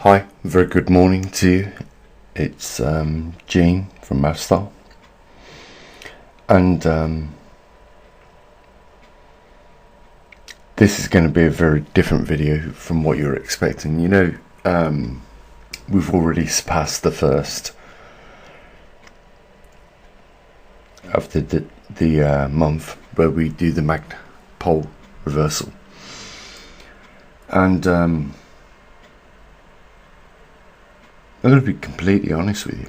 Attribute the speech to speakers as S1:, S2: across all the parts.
S1: Hi, very good morning to you. It's Gene from Mavstar, and this is going to be a very different video from what you're expecting. We've already surpassed the first of the month where we do the magnet pole reversal, and I'm going to be completely honest with you.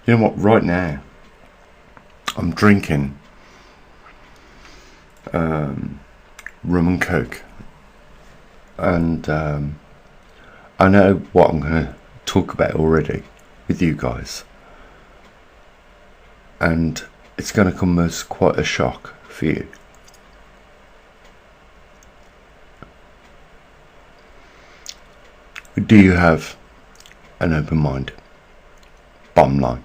S1: You know what? Right now, I'm drinking rum and coke, and I know what I'm going to talk about already with you guys, and it's going to come as quite a shock for you. Do you have an open mind? Bottom line.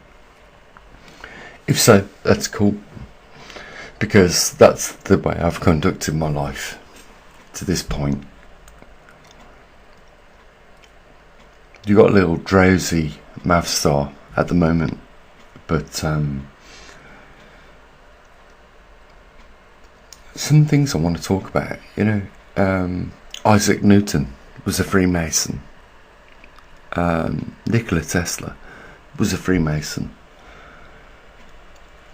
S1: If so, that's cool, because that's the way I've conducted my life to this point. You got a little drowsy Mavstar at the moment, but some things I want to talk about. Isaac Newton was a Freemason. Nikola Tesla was a Freemason.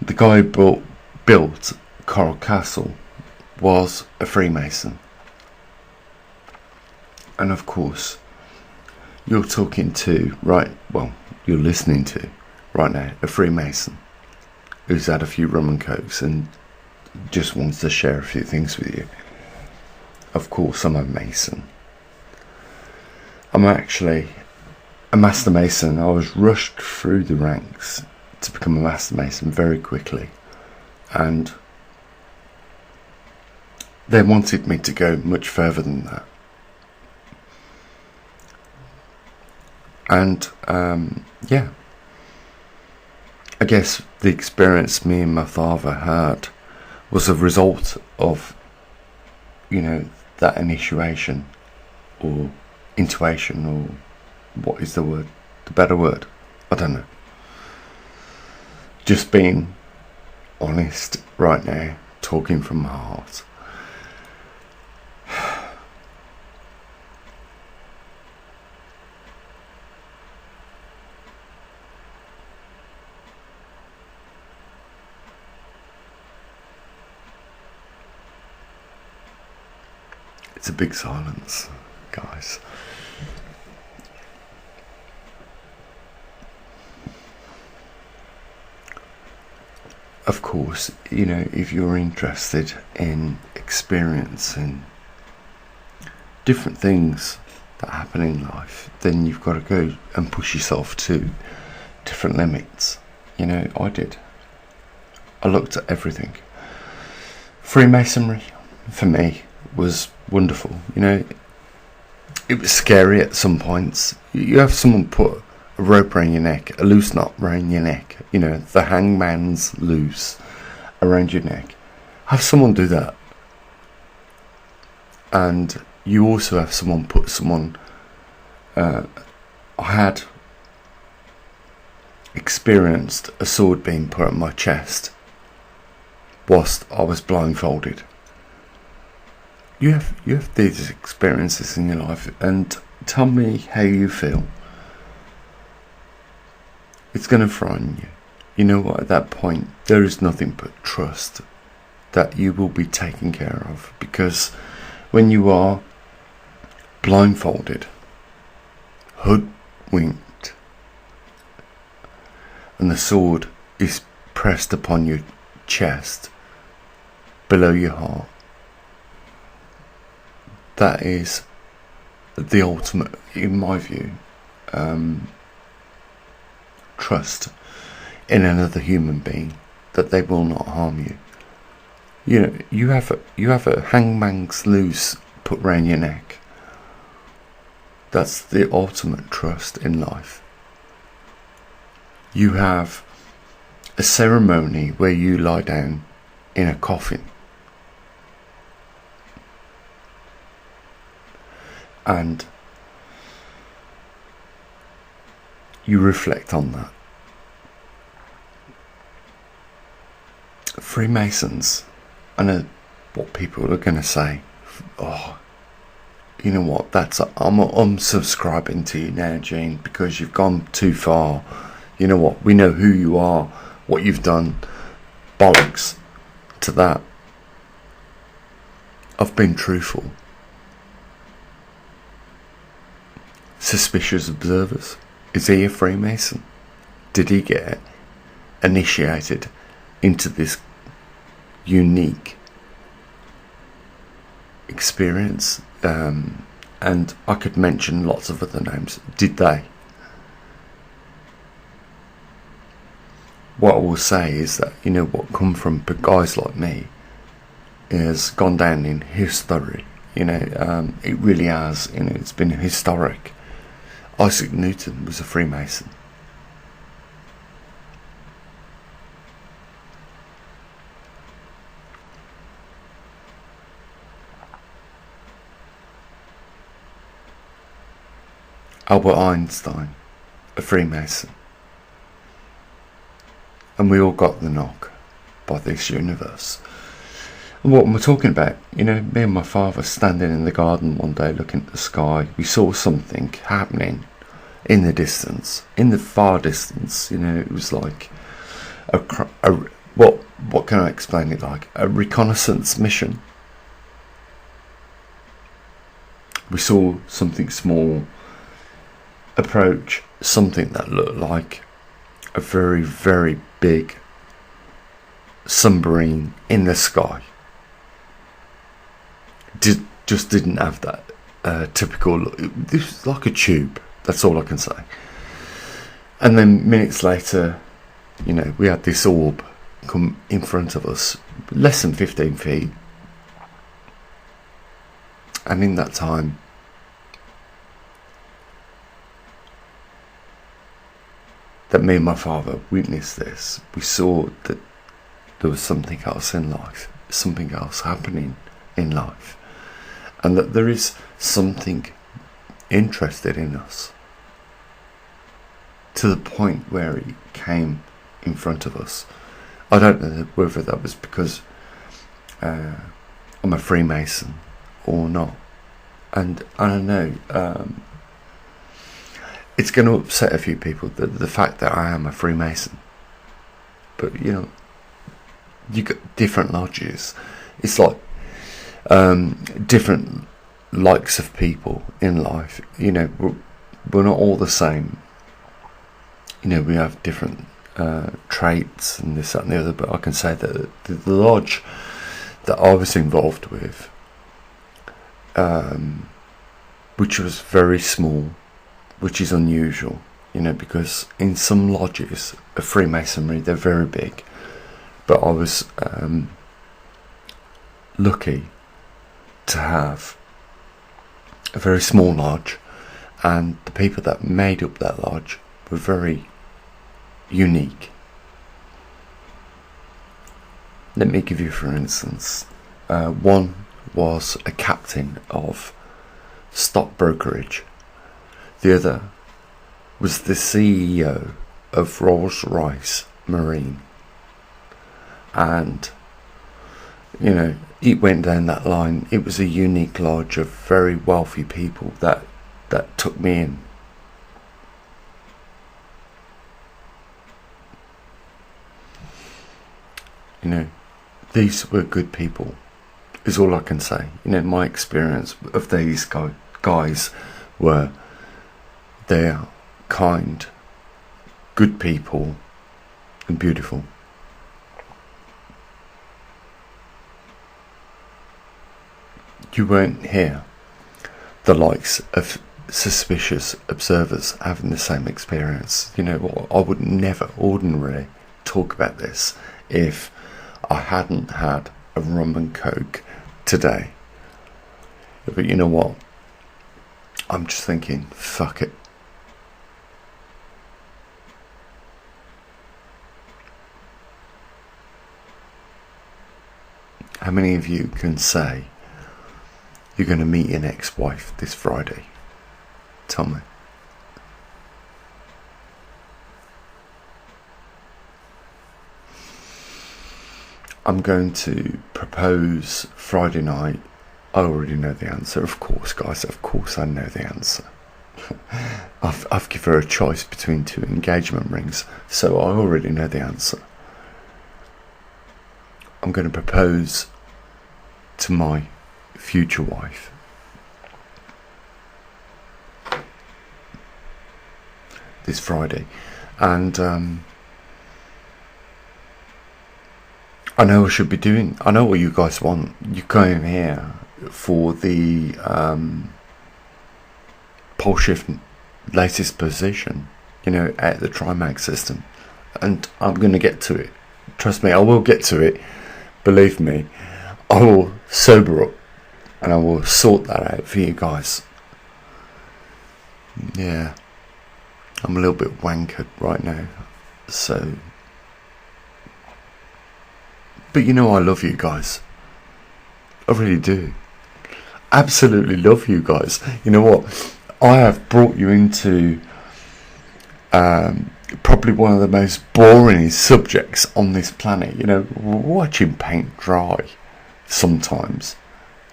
S1: The guy who built Coral Castle was a Freemason. And of course, you're listening to right now a Freemason who's had a few rum and cokes and just wants to share a few things with you. Of course, I'm a Mason. I'm actually a Master Mason. I was rushed through the ranks to become a Master Mason very quickly, and they wanted me to go much further than that. And I guess the experience me and my father had was a result of that initiation or intuition, or what is the word, the better word? I don't know. Just being honest right now, talking from my heart. It's a big silence, guys. Of course, if you're interested in experiencing different things that happen in life, then you've got to go and push yourself to different limits. I did. I looked at everything. Freemasonry, for me, was wonderful. It was scary at some points. You have someone put a rope around your neck, a loose knot around your neck, the hangman's noose around your neck. Have someone do that. And you also have someone put someone... I had experienced a sword being put on my chest whilst I was blindfolded. You have these experiences in your life, and tell me how you feel. It's going to frighten you. You know what? At that point, there is nothing but trust that you will be taken care of, because when you are blindfolded, hoodwinked, and the sword is pressed upon your chest below your heart, that is the ultimate, in my view, trust in another human being, that they will not harm you. You have a hangman's noose put round your neck. That's the ultimate trust in life. You have a ceremony where you lie down in a coffin, and you reflect on that. Freemasons, I know what people are going to say. Oh, you know what, I'm unsubscribing to you now, Gene, because you've gone too far. You know what, we know who you are, what you've done. Bollocks to that. I've been truthful. Suspicious observers. Is he a Freemason? Did he get initiated into this unique experience? And I could mention lots of other names. Did they? What I will say is that, you know, what come from guys like me has gone down in history. You know, it really has. You know, it's been historic. Isaac Newton was a Freemason. Albert Einstein, a Freemason. And we all got the knock by this universe. And what we're talking about, you know, me and my father standing in the garden one day looking at the sky, we saw something happening in the distance, in the far distance. You know, it was like what can I explain it like? A reconnaissance mission. We saw something small approach something that looked like a very, very big submarine in the sky. Just didn't have that typical look. It was like a tube. That's all I can say. And then minutes later, you know, we had this orb come in front of us, less than 15 feet. And in that time, that me and my father witnessed this, we saw that there was something else in life, something else happening in life, and that there is something interested in us, to the point where it came in front of us. I don't know whether that was because I'm a Freemason or not, and I don't know. It's going to upset a few people, the fact that I am a Freemason. But, you know, you got different lodges. It's like different likes of people in life. You know, we're not all the same. You know, we have different traits and this, that and the other. But I can say that the lodge that I was involved with, which was very small, which is unusual, you know, because in some lodges of Freemasonry they're very big, but I was lucky to have a very small lodge, and the people that made up that lodge were very unique. Let me give you, for instance, one was a captain of stock brokerage. The other was the CEO of Rolls-Royce Marine. And, you know, it went down that line. It was a unique lodge of very wealthy people that took me in. You know, these were good people, is all I can say. You know, my experience of these guys were, they are kind, good people, and beautiful. You won't hear the likes of suspicious observers having the same experience. You know, I would never ordinarily talk about this if I hadn't had a rum and coke today. But you know what? I'm just thinking, fuck it. How many of you can say you're going to meet your ex-wife this Friday? Tell me. I'm going to propose Friday night. I already know the answer, of course, guys. Of course I know the answer. I've given her a choice between 2 engagement rings, so I already know the answer. I'm going to propose to my future wife. This Friday. And I know I should be doing, I know what you guys want. You came here for the pole shift latest position, at the Trimax system. And I'm going to get to it. Trust me, I will get to it. Believe me, I will sober up and I will sort that out for you guys. Yeah, I'm a little bit wankered right now, so. But I love you guys. I really do. Absolutely love you guys. You know what? I have brought you into probably one of the most boring subjects on this planet. Watching paint dry sometimes.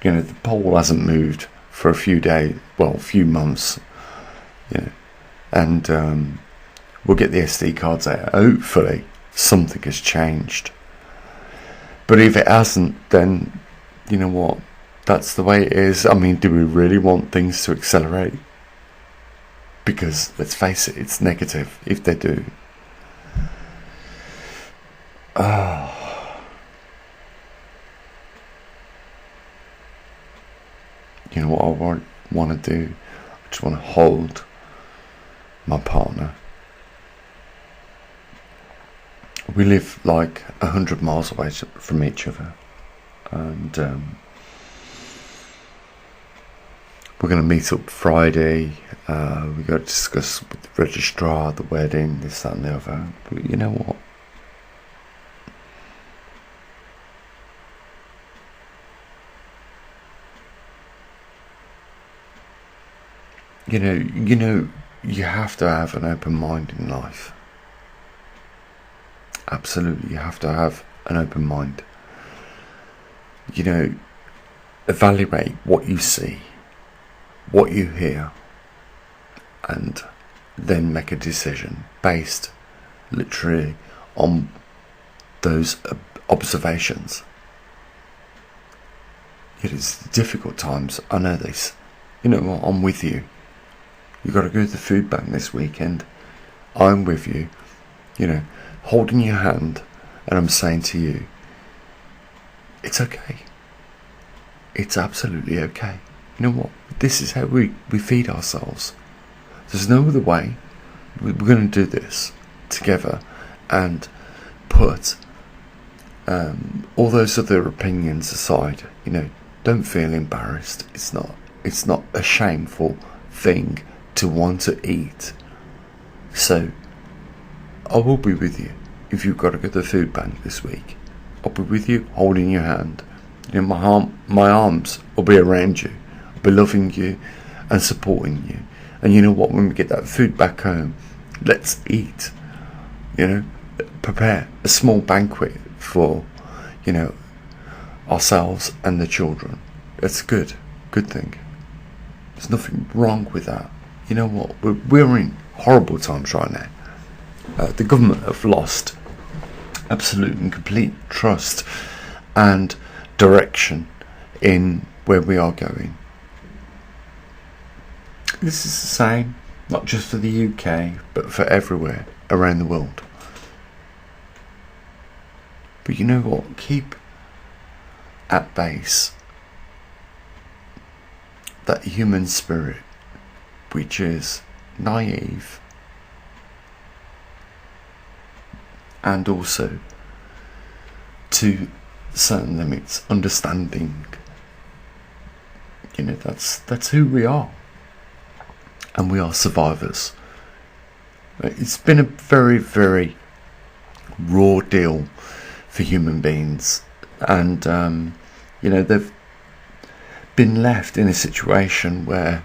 S1: The pole hasn't moved for a few days, well, a few months. And we'll get the SD cards out. Hopefully something has changed. But if it hasn't, then you know what? That's the way it is. I mean, do we really want things to accelerate? Because let's face it, it's negative if they do. You know what I want to do? I just want to hold my partner. We live like 100 miles away from each other, and we're going to meet up Friday. We've got to discuss with the registrar, the wedding, this, that and the other. But you know what? You have to have an open mind in life. Absolutely, you have to have an open mind. Evaluate what you see, what you hear, and then make a decision based literally on those observations. It is difficult times, I know this. I'm with you. You've got to go to the food bank this weekend. I'm with you, holding your hand, and I'm saying to you, it's okay. It's absolutely okay. You know what? This is how we feed ourselves. There's no other way. We're going to do this together and put all those other opinions aside. Don't feel embarrassed. It's not a shameful thing to want to eat. So I will be with you if you've got to go to the food bank this week. I'll be with you, holding your hand. My arms will be around you. I'll be loving you and supporting you. And you know what? When we get that food back home, let's eat. Prepare a small banquet for, ourselves and the children. That's a good thing. There's nothing wrong with that. You know what? We're in horrible times right now. The government have lost absolute and complete trust and direction in where we are going. This is the same, not just for the UK, but for everywhere around the world. But you know what? Keep at base that human spirit, which is naive and also, to certain limits, understanding. That's who we are, and we are survivors. It's been a very, very raw deal for human beings, and they've been left in a situation where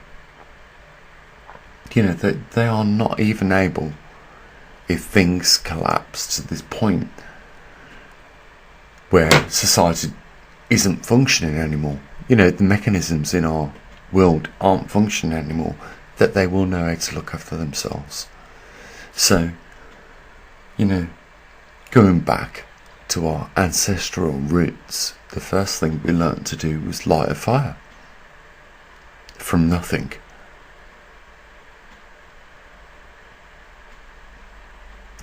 S1: they are not even able, if things collapse to this point, where society isn't functioning anymore. The mechanisms in our world aren't functioning anymore, that they will know how to look after themselves. So, going back to our ancestral roots, the first thing we learnt to do was light a fire from nothing.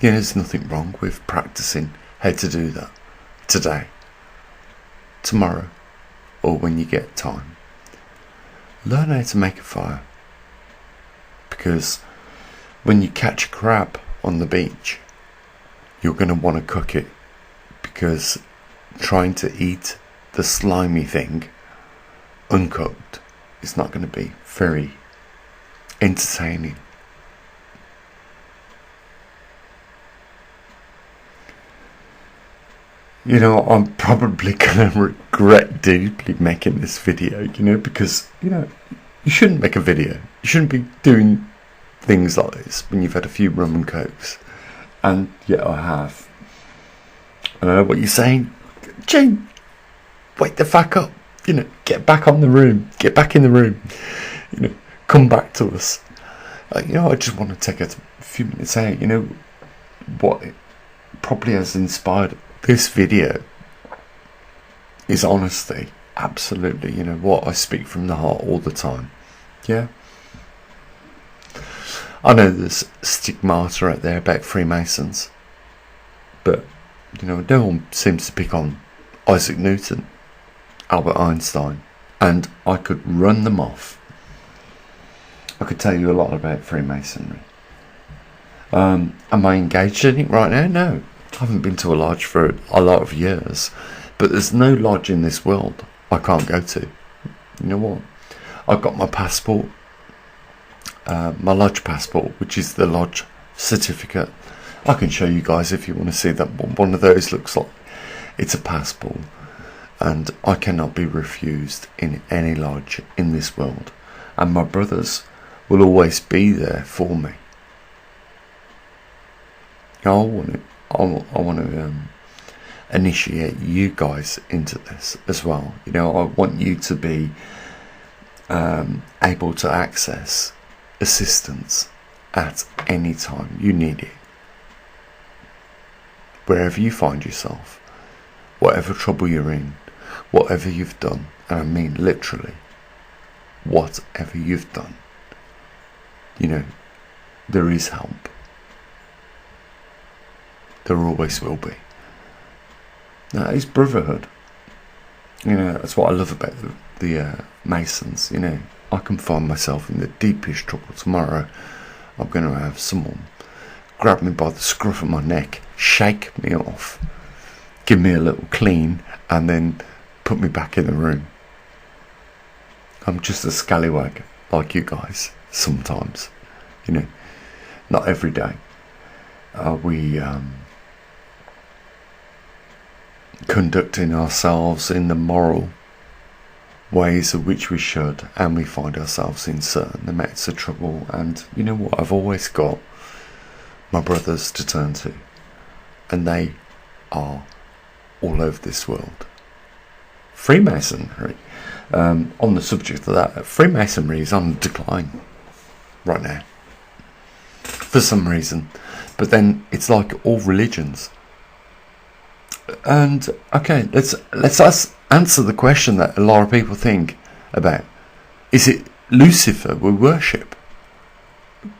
S1: There's nothing wrong with practicing how to do that today, tomorrow, or when you get time. Learn how to make a fire, because when you catch a crab on the beach, you're going to want to cook it, because trying to eat the slimy thing uncooked is not going to be very entertaining. I'm probably going to regret deeply making this video, because, you shouldn't make a video. You shouldn't be doing things like this when you've had a few rum and cokes. And yet I have. I know what you're saying. Gene, wake the fuck up. Get back on the room. Get back in the room. Come back to us. I just want to take a few minutes out. What probably has inspired this video is honesty. Absolutely. What I speak from the heart all the time. Yeah. I know there's stigmata out there about Freemasons, but no one seems to pick on Isaac Newton, Albert Einstein, and I could run them off. I could tell you a lot about Freemasonry. Am I engaged in it right now? No, I haven't been to a lodge for a lot of years, but there's no lodge in this world I can't go to. You know what? I've got my passport. My lodge passport, which is the lodge certificate. I can show you guys if you want to see that what one of those looks like. It's a passport, and I cannot be refused in any lodge in this world, and my brothers will always be there for me. I want to initiate you guys into this as well. I want you to be able to access assistance at any time you need it, wherever you find yourself, whatever trouble you're in, whatever you've done, and I mean literally whatever you've done. There is help. There always will be. That is Brotherhood. That's what I love about the Masons. I can find myself in the deepest trouble tomorrow. I'm going to have someone grab me by the scruff of my neck, shake me off, give me a little clean, and then put me back in the room. I'm just a scallywag like you guys sometimes. Not every day are we conducting ourselves in the moral ways of which we should, and we find ourselves in certain amounts of trouble. And you know what? I've always got my brothers to turn to, and they are all over this world. Freemasonry, on the subject of that, Freemasonry is on decline right now for some reason, but then it's like all religions. And okay, let's answer the question that a lot of people think about. Is it Lucifer we worship?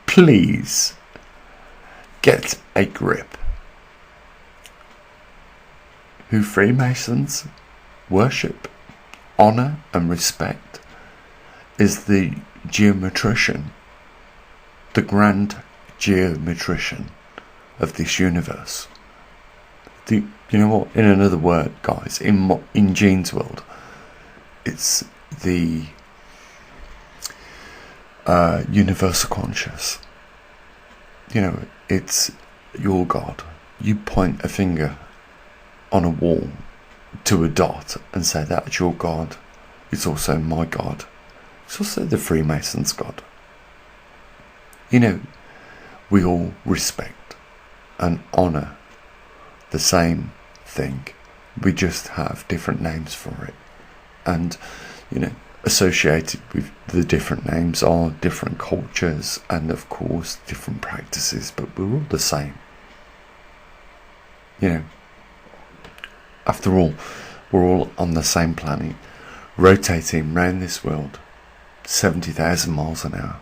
S1: Please get a grip. Who Freemasons worship, honour and respect is the geometrician, the grand geometrician of this universe. You know what? In another word, guys, in Gene's world, it's the universal conscious. It's your God. You point a finger on a wall to a dot and say that's your God. It's also my God. It's also the Freemasons' God. We all respect and honour the same thing, We just have different names for it. And, associated with the different names are different cultures and, of course, different practices, but we're all the same. After all, we're all on the same planet, rotating round this world 70,000 miles an hour.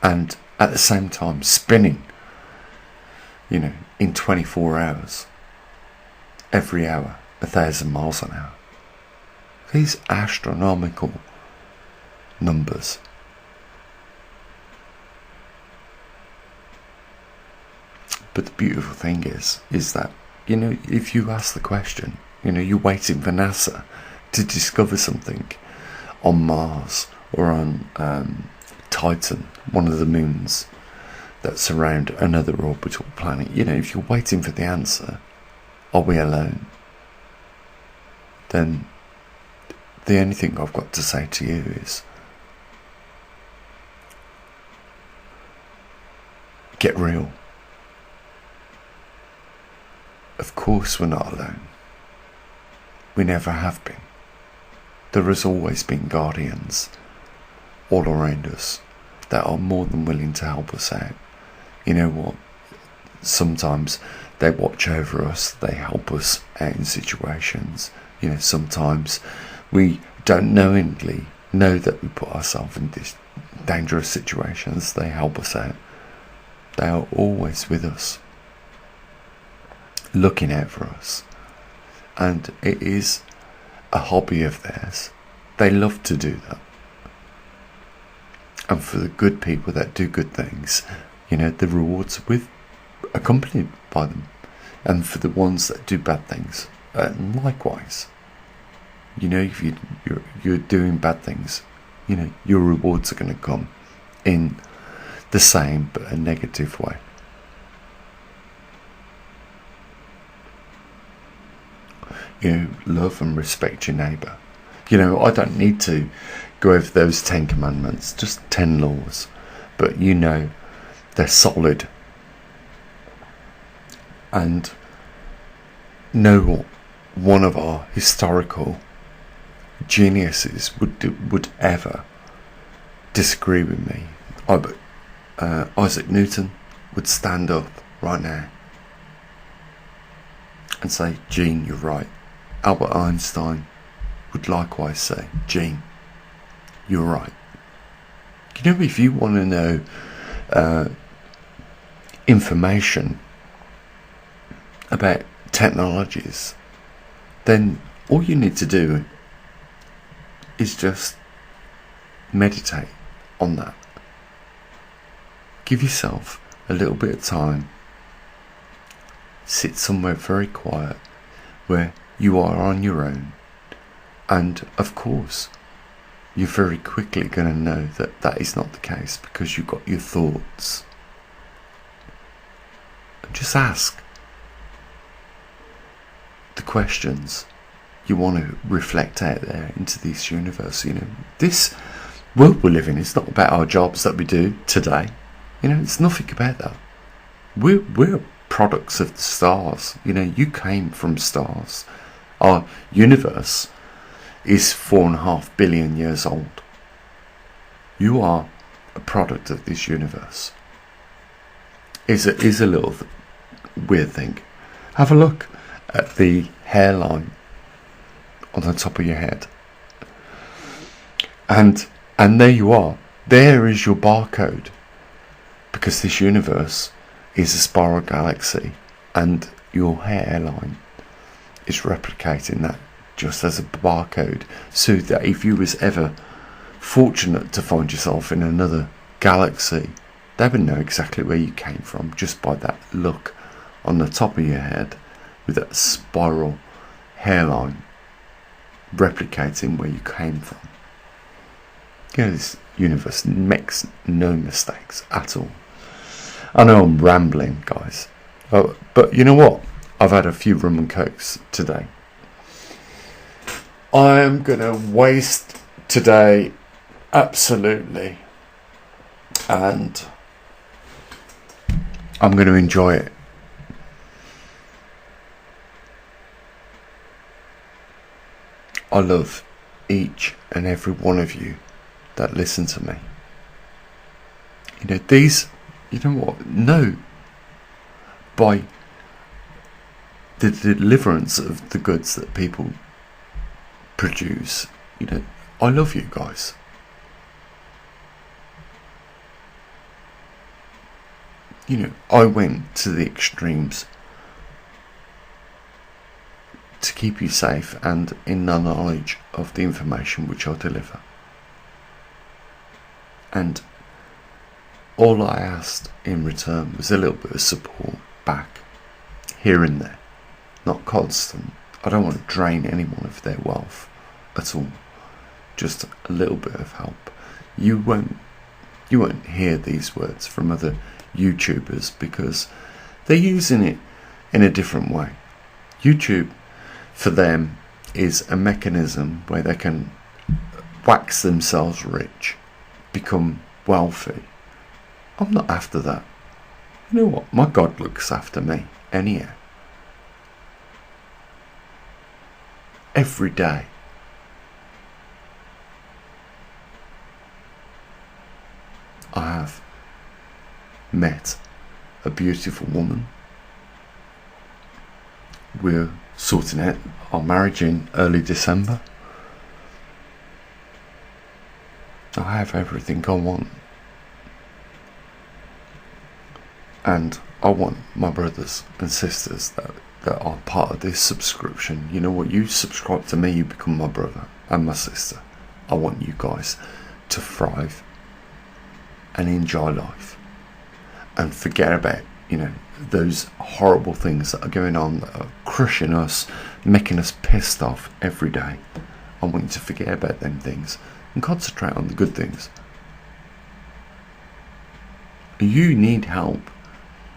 S1: And at the same time spinning, in 24 hours, every hour, 1,000 miles an hour. These astronomical numbers. But the beautiful thing is that, if you ask the question, you're waiting for NASA to discover something on Mars or on Titan, one of the moons that surround another orbital planet. If you're waiting for the answer, are we alone? Then the only thing I've got to say to you is, get real. Of course we're not alone. We never have been. There has always been guardians all around us that are more than willing to help us out. You know what? Sometimes they watch over us, they help us out in situations. Sometimes we don't knowingly know that we put ourselves in these dangerous situations. They help us out. They are always with us, looking out for us. And it is a hobby of theirs. They love to do that. And for the good people that do good things, the rewards are accompanied by them. And for the ones that do bad things, likewise. If you're doing bad things, your rewards are going to come in the same but a negative way. Love and respect your neighbour. I don't need to go over those 10 commandments, just 10 laws, but they're solid. And no one of our historical geniuses would ever disagree with me. Isaac Newton would stand up right now and say, Gene, you're right. Albert Einstein would likewise say, Gene, you're right. If you want to know information about technologies, then all you need to do is just meditate on that. Give yourself a little bit of time. Sit somewhere very quiet where you are on your own. And of course, you're very quickly going to know that that is not the case, because you've got your thoughts. Just ask the questions you want to reflect out there into this universe. This world we live in is not about our jobs that we do today. It's nothing about that. We're products of the stars. You came from stars. Our universe is 4.5 billion years old. You are a product of this universe. Is a little weird thing. Have a look at the hairline on the top of your head, and there you are. There is your barcode, because this universe is a spiral galaxy, and your hairline is replicating that just as a barcode, so that if you was ever fortunate to find yourself in another galaxy, they would know exactly where you came from just by that look on the top of your head with that spiral hairline replicating where you came from. This universe makes no mistakes at all. I know I'm rambling, guys, but you know what? I've had a few rum and cokes today. I'm going to waste today, absolutely, and I'm going to enjoy it I love each and every one of you that listen to me. You know, you know what? No, by the deliverance of the goods that people produce, you know, I love you guys. You know, I went to the extremes to keep you safe and in the knowledge of the information which I deliver. And all I asked in return was a little bit of support back, here and there. Not constant. I don't want to drain anyone of their wealth at all. Just a little bit of help. You won't hear these words from other YouTubers because they're using it in a different way. YouTube, for them, is a mechanism where they can wax themselves rich, become wealthy. I'm not after that. You know what? My God looks after me anyhow. Every day. I have met a beautiful woman. We're sorting out our marriage in early December. I have everything I want. And I want my brothers and sisters that are part of this subscription. You know what? You subscribe to me, you become my brother and my sister. I want you guys to thrive and enjoy life and forget about, you know, those horrible things that are going on, that are crushing us, making us pissed off every day. I want you to forget about them things and concentrate on the good things. You need help.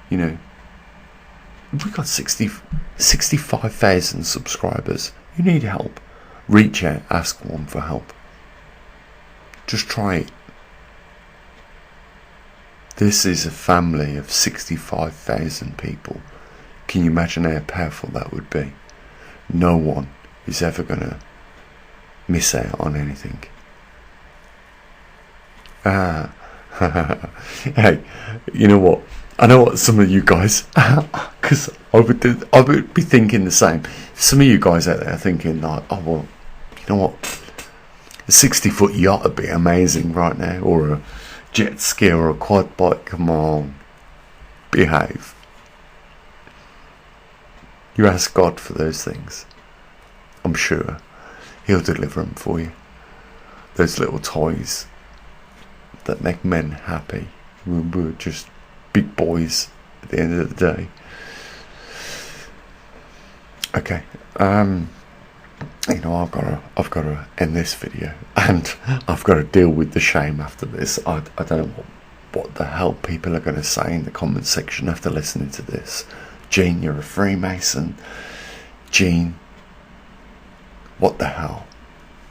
S1: You know, we've got 65,000 subscribers. You need help. Reach out, ask one for help. Just try it. This is a family of 65,000 people. Can you imagine how powerful that would be? No one is ever going to miss out on anything. Hey, you know what? I know what some of you guys, because I would be thinking the same. Some of you guys out there are thinking like, oh well, you know what? A 60-foot yacht would be amazing right now, or a jet ski or a quad bike. Come on, behave. You ask God for those things. I'm sure He'll deliver them for you. Those little toys that make men happy. We're just big boys at the end of the day. Okay, you know, I've got to end this video, and I've got to deal with the shame after this. I don't know what the hell people are going to say in the comment section after listening to this. Gene, you're a Freemason. Gene, what the hell?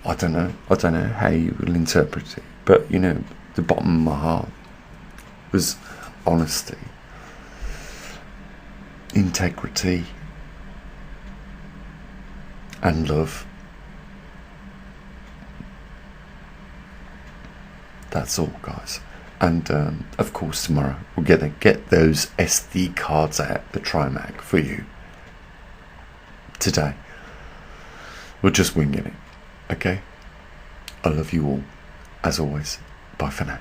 S1: I don't know how you will interpret it, but you know, the bottom of my heart was honesty, integrity, and love. That's all, guys. And of course tomorrow we're gonna get those SD cards out, the Trimac, for you. Today we're just winging it. Okay, I love you all as always. Bye for now.